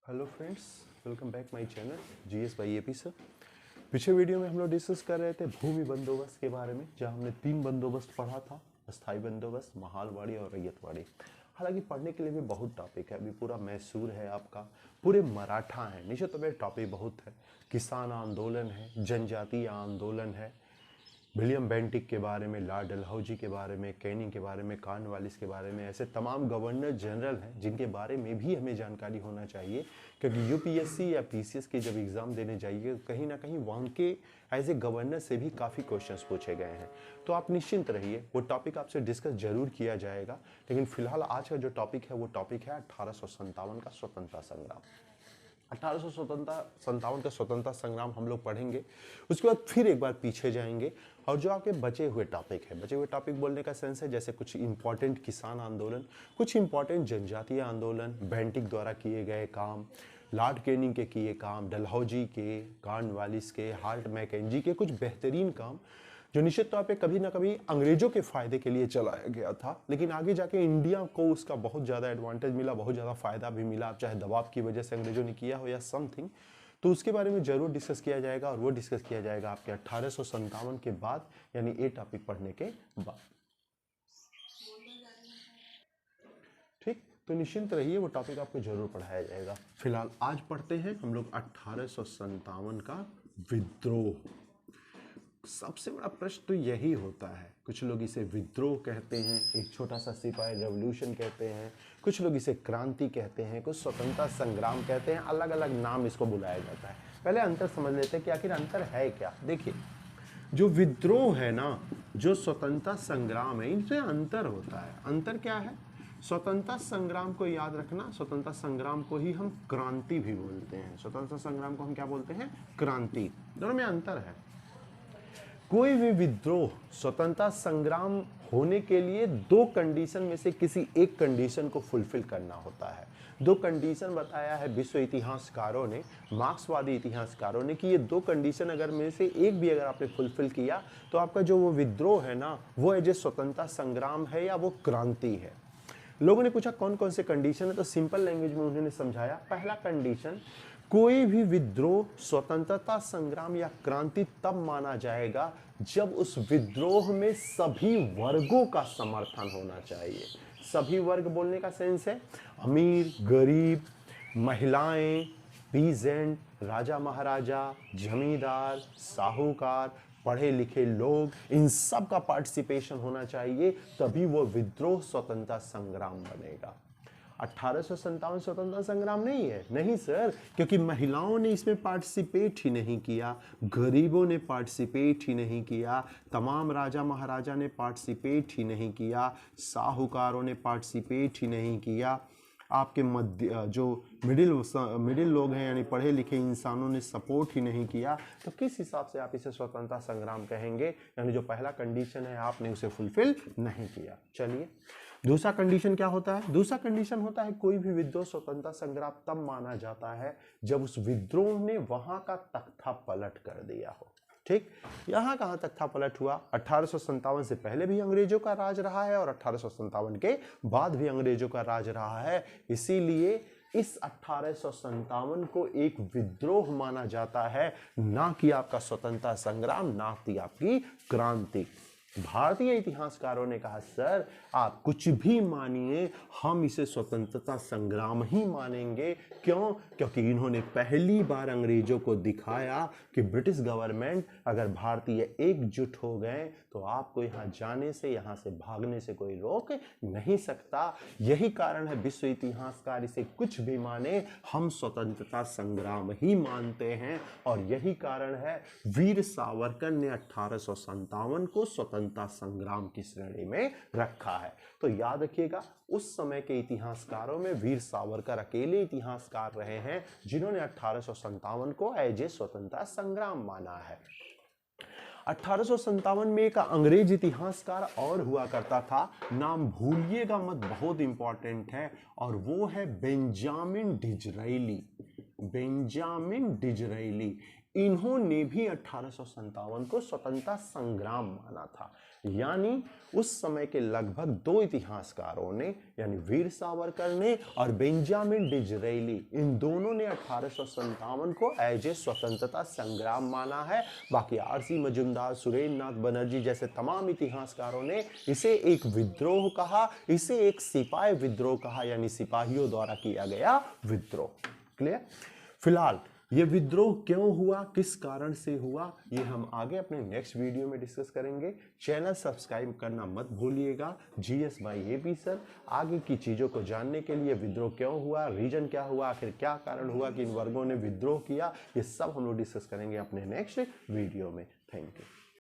Hello friends, welcome back my channel GS by AP sir. पिछले video में हम लोग डिस्कस कर रहे थे भूमि बंदोबस्त के बारे में, जहां हमने 3 बंदोबस्त पढ़ा था, स्थायी बंदोबस्त, महालवाड़ी और रैयतवाड़ी। हालांकि पढ़ने के लिए भी बहुत टॉपिक है, अभी पूरा मैसूर है आपका, पूरे मराठा है, नीचे तो मेरे टॉपिक बहुत है। किसान आंदोलन है, जनजातीय आंदोलन है, विलियम बेंटिक के बारे में, लॉर्ड डलहौजी के बारे में, कैनिंग के बारे में, कॉर्नवालिस के बारे में, ऐसे तमाम गवर्नर जनरल हैं जिनके बारे में भी हमें जानकारी होना चाहिए, क्योंकि यूपीएससी या पीसीएस की जब एग्ज़ाम देने जाइए कहीं ना कहीं वहाँ के एज ए गवर्नर से भी काफ़ी क्वेश्चंस पूछे गए हैं। तो आप निश्चिंत रहिए, वो टॉपिक आपसे डिस्कस जरूर किया जाएगा। लेकिन फिलहाल आज का जो टॉपिक है वो टॉपिक है 1857 का स्वतंत्रता संग्राम। 1857 का स्वतंत्रता संग्राम हम लोग पढ़ेंगे, उसके बाद फिर एक बार पीछे जाएंगे और जो आपके बचे हुए टॉपिक है, बचे हुए टॉपिक बोलने का सेंस है जैसे कुछ इंपॉर्टेंट किसान आंदोलन, कुछ इंपॉर्टेंट जनजातीय आंदोलन, बेंटिक द्वारा किए गए काम, लॉर्ड कैनिंग के किए काम, डलहौजी के, कॉर्नवालिस के, हार्ट मैकेंजी के कुछ बेहतरीन काम जो निश्चित तौर पे कभी ना कभी अंग्रेजों के फायदे के लिए चलाया गया था, लेकिन आगे जाके इंडिया को उसका बहुत ज़्यादा एडवांटेज मिला, बहुत ज़्यादा फायदा भी मिला, चाहे दबाव की वजह से अंग्रेजों ने किया हो या समथिंग। तो उसके बारे में जरूर डिस्कस किया जाएगा, और वो डिस्कस किया जाएगा आपके 1857 के बाद, यानी ये टॉपिक पढ़ने के बाद। ठीक, तो निश्चिंत रहिए, वो टॉपिक आपको जरूर पढ़ाया जाएगा। फिलहाल आज पढ़ते हैं हम लोग 1857 का विद्रोह। सबसे बड़ा प्रश्न तो यही होता है, कुछ लोग इसे विद्रोह कहते हैं, एक छोटा सा सिपाही रेवोल्यूशन कहते हैं, कुछ लोग इसे क्रांति कहते हैं, कुछ स्वतंत्रता संग्राम कहते हैं, अलग अलग नाम इसको बुलाया जाता है। पहले अंतर समझ लेते हैं कि आखिर अंतर है क्या। देखिए, जो विद्रोह है ना, जो स्वतंत्रता संग्राम है, इनसे अंतर होता है। अंतर क्या है? स्वतंत्रता संग्राम को याद रखना, स्वतंत्रता संग्राम को ही हम क्रांति भी बोलते हैं। स्वतंत्रता संग्राम को हम क्या बोलते हैं? क्रांति। दोनों में अंतर है। कोई भी विद्रोह, स्वतंत्रता संग्राम होने के लिए 2 कंडीशन में से किसी एक कंडीशन को फुलफिल करना होता है। 2 कंडीशन बताया है विश्व इतिहासकारों ने, मार्क्सवादी इतिहासकारों ने, कि ये 2 कंडीशन अगर में से एक भी अगर आपने फुलफिल किया तो आपका जो वो विद्रोह है ना, वो एज ए स्वतंत्रता संग्राम है या वो क्रांति है। लोगों ने पूछा कौन कौन से कंडीशन है, तो सिंपल लैंग्वेज में उन्होंने समझाया। पहला कंडीशन, कोई भी विद्रोह, स्वतंत्रता संग्राम या क्रांति तब माना जाएगा जब उस विद्रोह में सभी वर्गों का समर्थन होना चाहिए। सभी वर्ग बोलने का सेंस है अमीर, गरीब, महिलाएं, पीजेंट, राजा महाराजा, जमींदार, साहूकार, पढ़े लिखे लोग, इन सब का पार्टिसिपेशन होना चाहिए, तभी वो विद्रोह स्वतंत्रता संग्राम बनेगा। 1857 स्वतंत्रता संग्राम नहीं है, नहीं सर, क्योंकि महिलाओं ने इसमें पार्टिसिपेट ही नहीं किया, गरीबों ने पार्टिसिपेट ही नहीं किया, तमाम राजा महाराजा ने पार्टिसिपेट ही नहीं किया, साहूकारों ने पार्टिसिपेट ही नहीं किया, आपके मध्य जो मिडिल लोग हैं यानी पढ़े लिखे इंसानों ने सपोर्ट ही नहीं किया। तो किस हिसाब से आप इसे स्वतंत्रता संग्राम कहेंगे? यानी जो पहला कंडीशन है आपने उसे फुलफिल नहीं किया। चलिए, दूसरा कंडीशन क्या होता है? दूसरा कंडीशन होता है कोई भी विद्रोह स्वतंत्रता संग्राम तब माना जाता है जब उस विद्रोह ने वहां का तख्ता पलट कर दिया हो। ठीक, यहां कहां तख्ता पलट हुआ? 1857 से पहले भी अंग्रेजों का राज रहा है और 1857 के बाद भी अंग्रेजों का राज रहा है। इसीलिए इस 1857 को एक विद्रोह माना जाता है, ना कि आपका स्वतंत्रता संग्राम, ना कि आपकी क्रांति। भारतीय इतिहासकारों ने कहा सर आप कुछ भी मानिए, हम इसे स्वतंत्रता संग्राम ही मानेंगे। क्यों? क्योंकि इन्होंने पहली बार अंग्रेजों को दिखाया कि ब्रिटिश गवर्नमेंट अगर भारतीय एकजुट हो गए तो आपको यहां जाने से, यहां से भागने से कोई रोक नहीं सकता। यही कारण है विश्व इतिहासकार इसे कुछ भी माने, हम स्वतंत्रता संग्राम ही मानते हैं। और यही कारण है वीर सावरकर ने 1857 को स्वतंत्रता संग्राम की श्रेणी में रखा है। तो याद रखिएगा, उस समय के इतिहासकारों में वीर सावरकर अकेले इतिहासकार रहे हैं जिन्होंने 1857 को एज ए स्वतंत्रता संग्राम माना है। 1857 में एक अंग्रेज इतिहासकार और हुआ करता था, नाम भूलिएगा मत, बहुत इंपॉर्टेंट है, और वो है बेंजामिन डिज़रायली। बेंजामिन डिज़रायली, इन्होंने भी 1857 को स्वतंत्रता संग्राम माना था। यानी उस समय के लगभग 2 इतिहासकारों ने, यानी वीर सावरकर ने और बेंजामिन डिज़रायली, इन दोनों ने 1857 को एज ए स्वतंत्रता संग्राम माना है। बाकी आरसी मजुमदार, सुरेंद्र नाथ बनर्जी जैसे तमाम इतिहासकारों ने इसे एक विद्रोह कहा, इसे एक सिपाही विद्रोह कहा, यानी सिपाहियों द्वारा किया गया विद्रोह। क्लियर? फिलहाल ये विद्रोह क्यों हुआ, किस कारण से हुआ, ये हम आगे अपने नेक्स्ट वीडियो में डिस्कस करेंगे। चैनल सब्सक्राइब करना मत भूलिएगा। GS by AP sir. आगे की चीज़ों को जानने के लिए विद्रोह क्यों हुआ, रीजन क्या हुआ, आखिर क्या कारण हुआ कि इन वर्गों ने विद्रोह किया, ये सब हम लोग डिस्कस करेंगे अपने नेक्स्ट वीडियो में। Thank you.